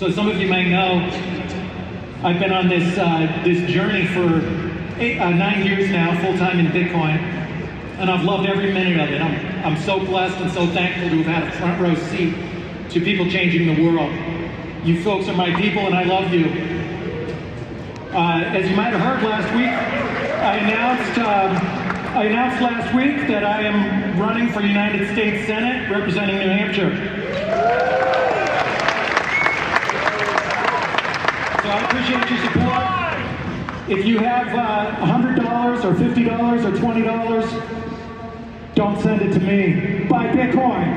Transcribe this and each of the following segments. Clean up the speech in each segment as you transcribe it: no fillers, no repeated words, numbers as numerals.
So some of you may know I've been on this journey for 9 years now, full-time in Bitcoin, and I've loved every minute of it. I'm so blessed and so thankful to have had a front row seat to people changing the world. You folks are my people, and I love you. As you might have heard last week, I announced last week that I am running for United States Senate representing New Hampshire. So I appreciate your support. If you have $100 or $50 or $20, don't send it to me. Buy Bitcoin.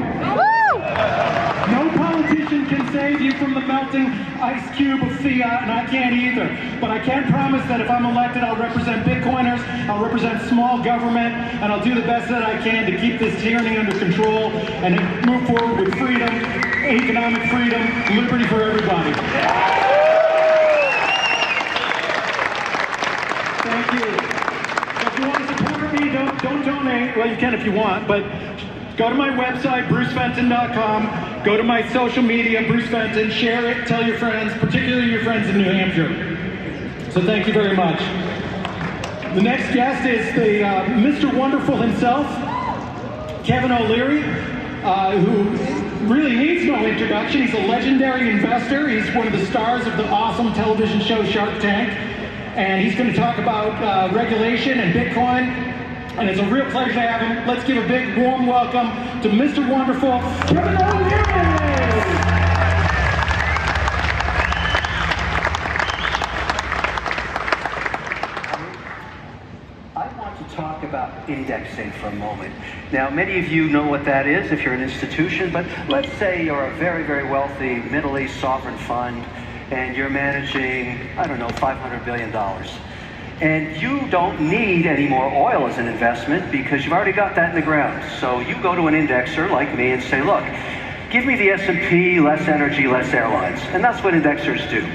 No politician can save you from the melting ice cube of fiat, and I can't either. But I can promise that if I'm elected, I'll represent Bitcoiners, I'll represent small government, and I'll do the best that I can to keep this tyranny under control and move forward with freedom, economic freedom, liberty for everybody. Thank you. So if you want to support me, don't donate. Well, you can if you want, but go to my website, brucefenton.com. Go to my social media, Bruce Fenton. Share it, tell your friends, particularly your friends in New Hampshire. So thank you very much. The next guest is the Mr. Wonderful himself, Kevin O'Leary, who really needs no introduction. He's a legendary investor. He's one of the stars of the awesome television show Shark Tank. And he's going to talk about regulation and Bitcoin. And it's a real pleasure to have him. Let's give a big warm welcome to Mr. Wonderful, Kevin O'Leary. I want to talk about indexing for a moment. Now, many of you know what that is if you're an institution, but let's say you're a very, very wealthy Middle East sovereign fund and you're managing, I don't know, $500 billion. And you don't need any more oil as an investment because you've already got that in the ground. So you go to an indexer like me and say, look, give me the S&P, less energy, less airlines. And that's what indexers do.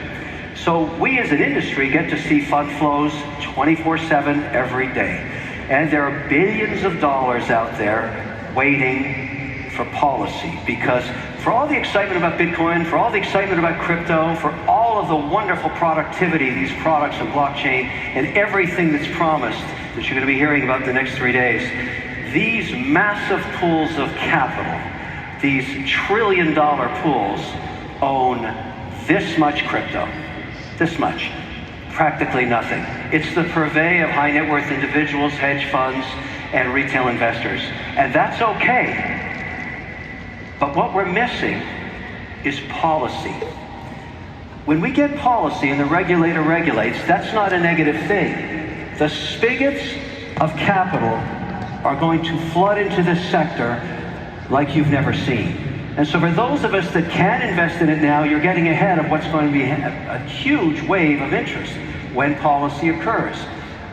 So we as an industry get to see fund flows 24/7 every day. And there are billions of dollars out there waiting for policy, because for all the excitement about Bitcoin, for all the excitement about crypto, for all of the wonderful productivity, these products and blockchain, and everything that's promised that you're going to be hearing about the next 3 days, these massive pools of capital, these trillion-dollar pools, own this much crypto, this much, practically nothing. It's the purvey of high net worth individuals, hedge funds, and retail investors, and that's okay. But what we're missing is policy. When we get policy and the regulator regulates, that's not a negative thing. The spigots of capital are going to flood into this sector like you've never seen. And so for those of us that can invest in it now, you're getting ahead of what's going to be a huge wave of interest when policy occurs.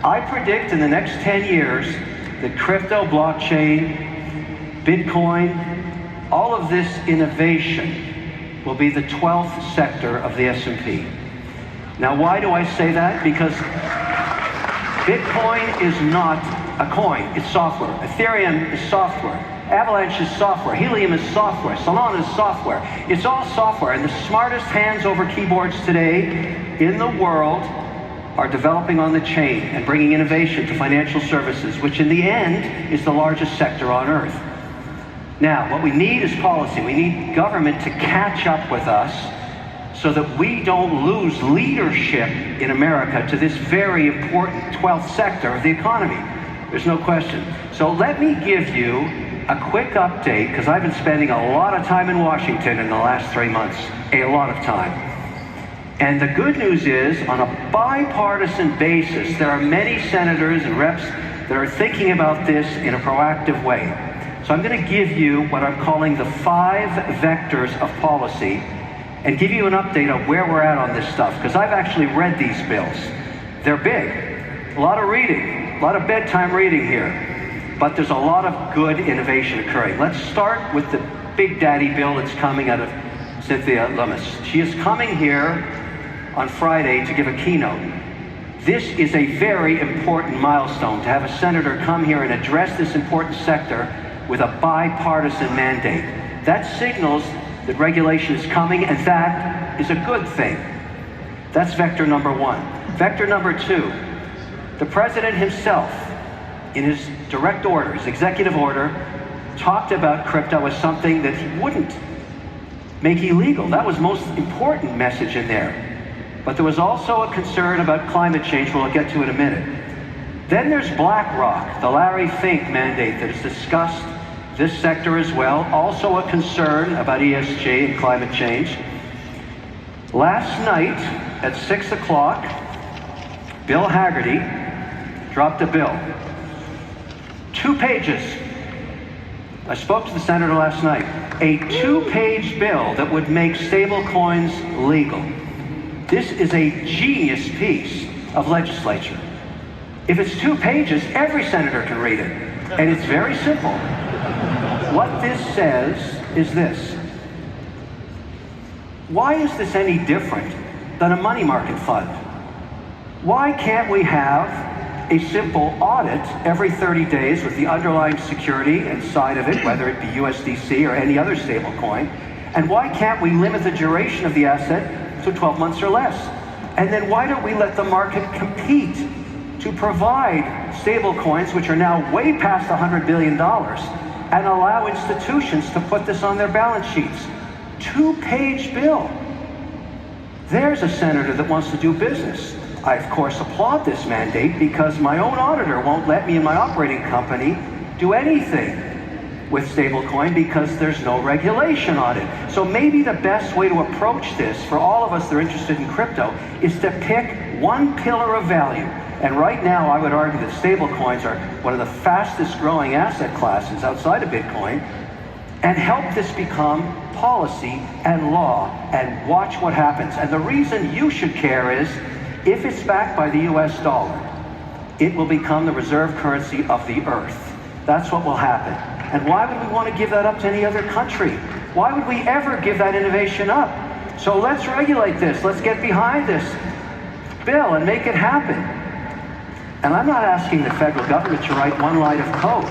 I predict in the next 10 years that crypto, blockchain, Bitcoin, all of this innovation will be the 12th sector of the S&P. Now, why do I say that? Because Bitcoin is not a coin, it's software. Ethereum is software. Avalanche is software. Helium is software. Solana is software. It's all software, and the smartest hands over keyboards today in the world are developing on the chain and bringing innovation to financial services, which in the end is the largest sector on earth. Now, what we need is policy. We need government to catch up with us so that we don't lose leadership in America to this very important 12th sector of the economy. There's no question. So let me give you a quick update, because I've been spending a lot of time in Washington in the last 3 months, a lot of time. And the good news is, on a bipartisan basis, there are many senators and reps that are thinking about this in a proactive way. So I'm going to give you what I'm calling the 5 vectors of policy and give you an update on where we're at on this stuff, because I've actually read these bills. They're big. A lot of reading, a lot of bedtime reading here, but there's a lot of good innovation occurring. Let's start with the big daddy bill that's coming out of Cynthia Lummis. She is coming here on Friday to give a keynote. This is a very important milestone, to have a senator come here and address this important sector with a bipartisan mandate. That signals that regulation is coming, and that is a good thing. That's vector number one. Vector number two, the president himself, in his direct order, his executive order, talked about crypto as something that he wouldn't make illegal. That was the most important message in there. But there was also a concern about climate change, we'll get to in a minute. Then there's BlackRock, the Larry Fink mandate that has discussed this sector as well, also a concern about ESG and climate change. Last night at 6 o'clock, Bill Haggerty dropped a bill. 2 pages. I spoke to the senator last night. A 2-page bill that would make stable coins legal. This is a genius piece of legislature. If it's 2 pages, every senator can read it. And it's very simple. What this says is this. Why is this any different than a money market fund? Why can't we have a simple audit every 30 days with the underlying security inside of it, whether it be USDC or any other stable coin? And why can't we limit the duration of the asset to 12 months or less? And then why don't we let the market compete to provide stable coins, which are now way past $100 billion, and allow institutions to put this on their balance sheets? 2-page bill. There's a senator that wants to do business. I, of course, applaud this mandate because my own auditor won't let me and my operating company do anything with stablecoin because there's no regulation on it. So maybe the best way to approach this for all of us that are interested in crypto is to pick one pillar of value. And right now, I would argue that stablecoins are one of the fastest growing asset classes outside of Bitcoin, and help this become policy and law, and watch what happens. And the reason you should care is, if it's backed by the US dollar, it will become the reserve currency of the earth. That's what will happen. And why would we want to give that up to any other country? Why would we ever give that innovation up? So let's regulate this. Let's get behind this bill and make it happen. And I'm not asking the federal government to write one line of code.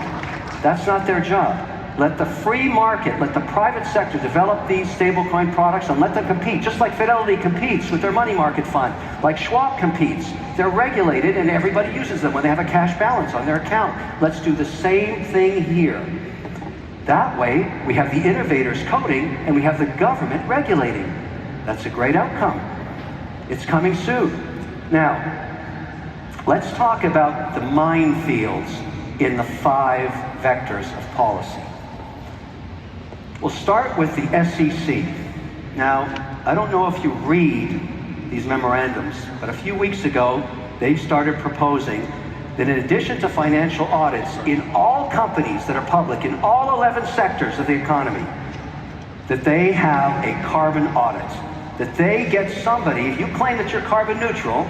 That's not their job. Let the free market, let the private sector develop these stablecoin products and let them compete, just like Fidelity competes with their money market fund, like Schwab competes. They're regulated and everybody uses them when they have a cash balance on their account. Let's do the same thing here. That way, we have the innovators coding and we have the government regulating. That's a great outcome. It's coming soon. Now, let's talk about the minefields in the 5 vectors of policy. We'll start with the SEC. Now, I don't know if you read these memorandums, but a few weeks ago, they started proposing that in addition to financial audits in all companies that are public, in all 11 sectors of the economy, that they have a carbon audit. That they get somebody, if you claim that you're carbon neutral,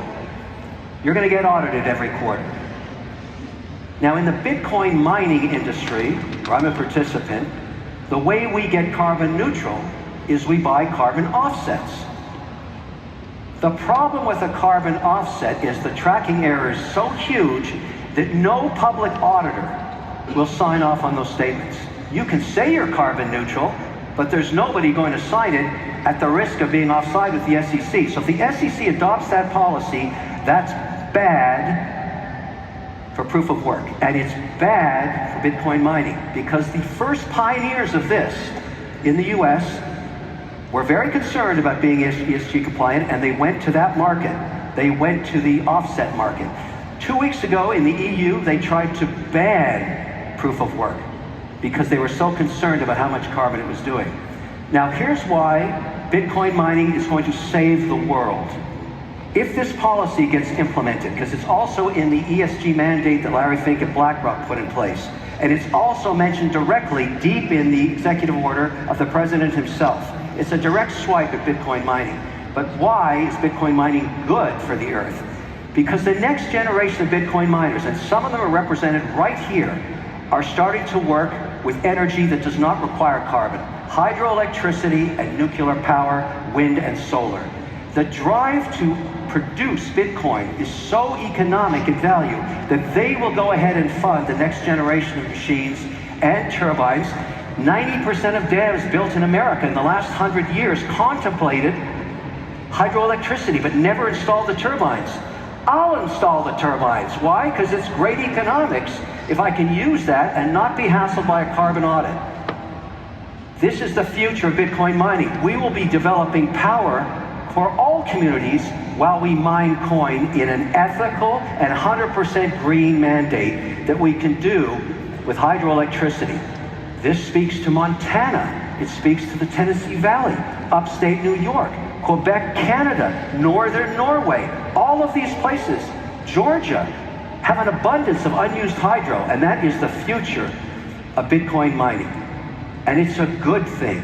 you're going to get audited every quarter. Now, in the Bitcoin mining industry, where I'm a participant, the way we get carbon neutral is we buy carbon offsets. The problem with a carbon offset is the tracking error is so huge that no public auditor will sign off on those statements. You can say you're carbon neutral, but there's nobody going to sign it at the risk of being offside with the SEC. So if the SEC adopts that policy, that's bad for proof of work. And it's bad for Bitcoin mining because the first pioneers of this in the US were very concerned about being ESG compliant, and they went to that market. They went to the offset market. 2 weeks ago in the EU, they tried to ban proof of work because they were so concerned about how much carbon it was doing. Now here's why Bitcoin mining is going to save the world. If this policy gets implemented, because it's also in the ESG mandate that Larry Fink and BlackRock put in place, and it's also mentioned directly deep in the executive order of the president himself. It's a direct swipe at Bitcoin mining. But why is Bitcoin mining good for the earth? Because the next generation of Bitcoin miners, and some of them are represented right here, are starting to work with energy that does not require carbon. Hydroelectricity and nuclear power, wind and solar. The drive to produce Bitcoin is so economic in value that they will go ahead and fund the next generation of machines and turbines. 90% of dams built in America in the last 100 years contemplated hydroelectricity, but never install the turbines. I'll install the turbines. Why? Because it's great economics if I can use that and not be hassled by a carbon audit. This is the future of Bitcoin mining. We will be developing power for all communities while we mine coin in an ethical and 100% green mandate that we can do with hydroelectricity. This speaks to Montana. It speaks to the Tennessee Valley, upstate New York, Quebec, Canada, northern Norway. All of these places, Georgia, have an abundance of unused hydro, and that is the future of Bitcoin mining. And it's a good thing.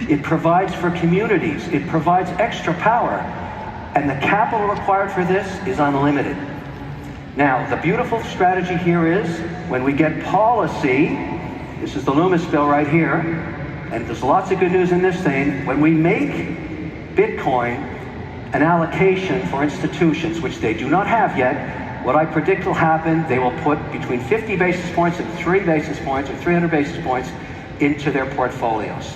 It provides for communities. It provides extra power. And the capital required for this is unlimited. Now, the beautiful strategy here is when we get policy, this is the Loomis bill right here, and there's lots of good news in this thing, when we make Bitcoin an allocation for institutions, which they do not have yet, what I predict will happen, they will put between 50 basis points and 3 basis points or 300 basis points into their portfolios.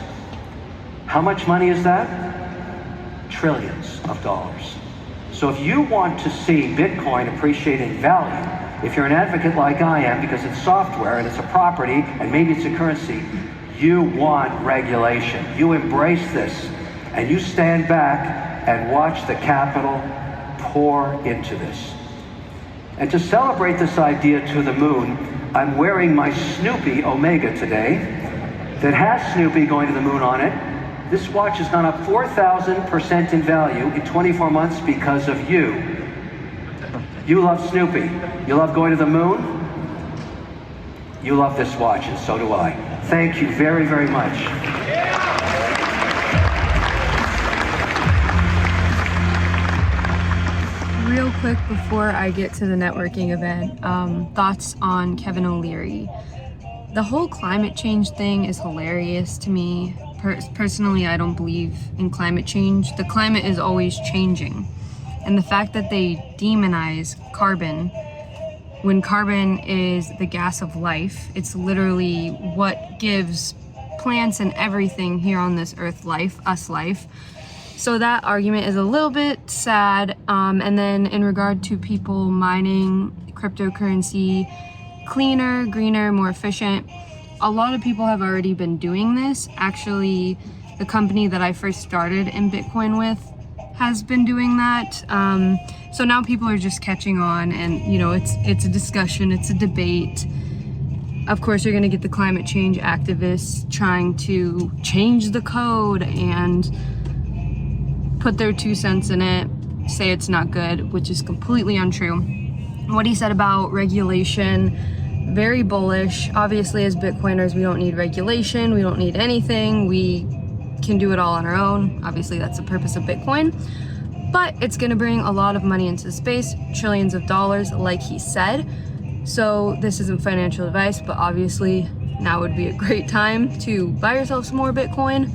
How much money is that? Trillions of dollars. So if you want to see Bitcoin appreciate in value, if you're an advocate like I am, because it's software and it's a property and maybe it's a currency, you want regulation. You embrace this and you stand back and watch the capital pour into this. And to celebrate this idea to the moon, I'm wearing my Snoopy Omega today that has Snoopy going to the moon on it. This watch has gone up 4,000% in value in 24 months because of you. You love Snoopy. You love going to the moon. You love this watch, and so do I. Thank you very, very much. Real quick before I get to the networking event, thoughts on Kevin O'Leary. The whole climate change thing is hilarious to me. Personally, I don't believe in climate change. The climate is always changing. And the fact that they demonize carbon, when carbon is the gas of life, it's literally what gives plants and everything here on this earth life, us life. So that argument is a little bit sad. And then in regard to people mining cryptocurrency, cleaner, greener, more efficient, a lot of people have already been doing this. Actually, the company that I first started in Bitcoin with has been doing that. So now people are just catching on, and you know, it's a discussion, it's a debate. Of course, you're gonna get the climate change activists trying to change the code and put their 2 cents in it, say it's not good, which is completely untrue. What he said about regulation, very bullish. Obviously, as Bitcoiners, we don't need regulation, we don't need anything, we can do it all on our own. Obviously, that's the purpose of Bitcoin, but it's gonna bring a lot of money into space, trillions of dollars, like he said. So this isn't financial advice, but obviously now would be a great time to buy yourself some more Bitcoin.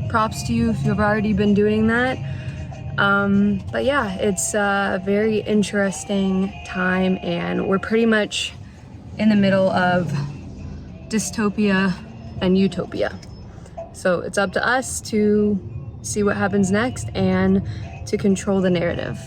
Props to you if you've already been doing that. But yeah, it's a very interesting time, and we're pretty much in the middle of dystopia and utopia. So it's up to us to see what happens next and to control the narrative.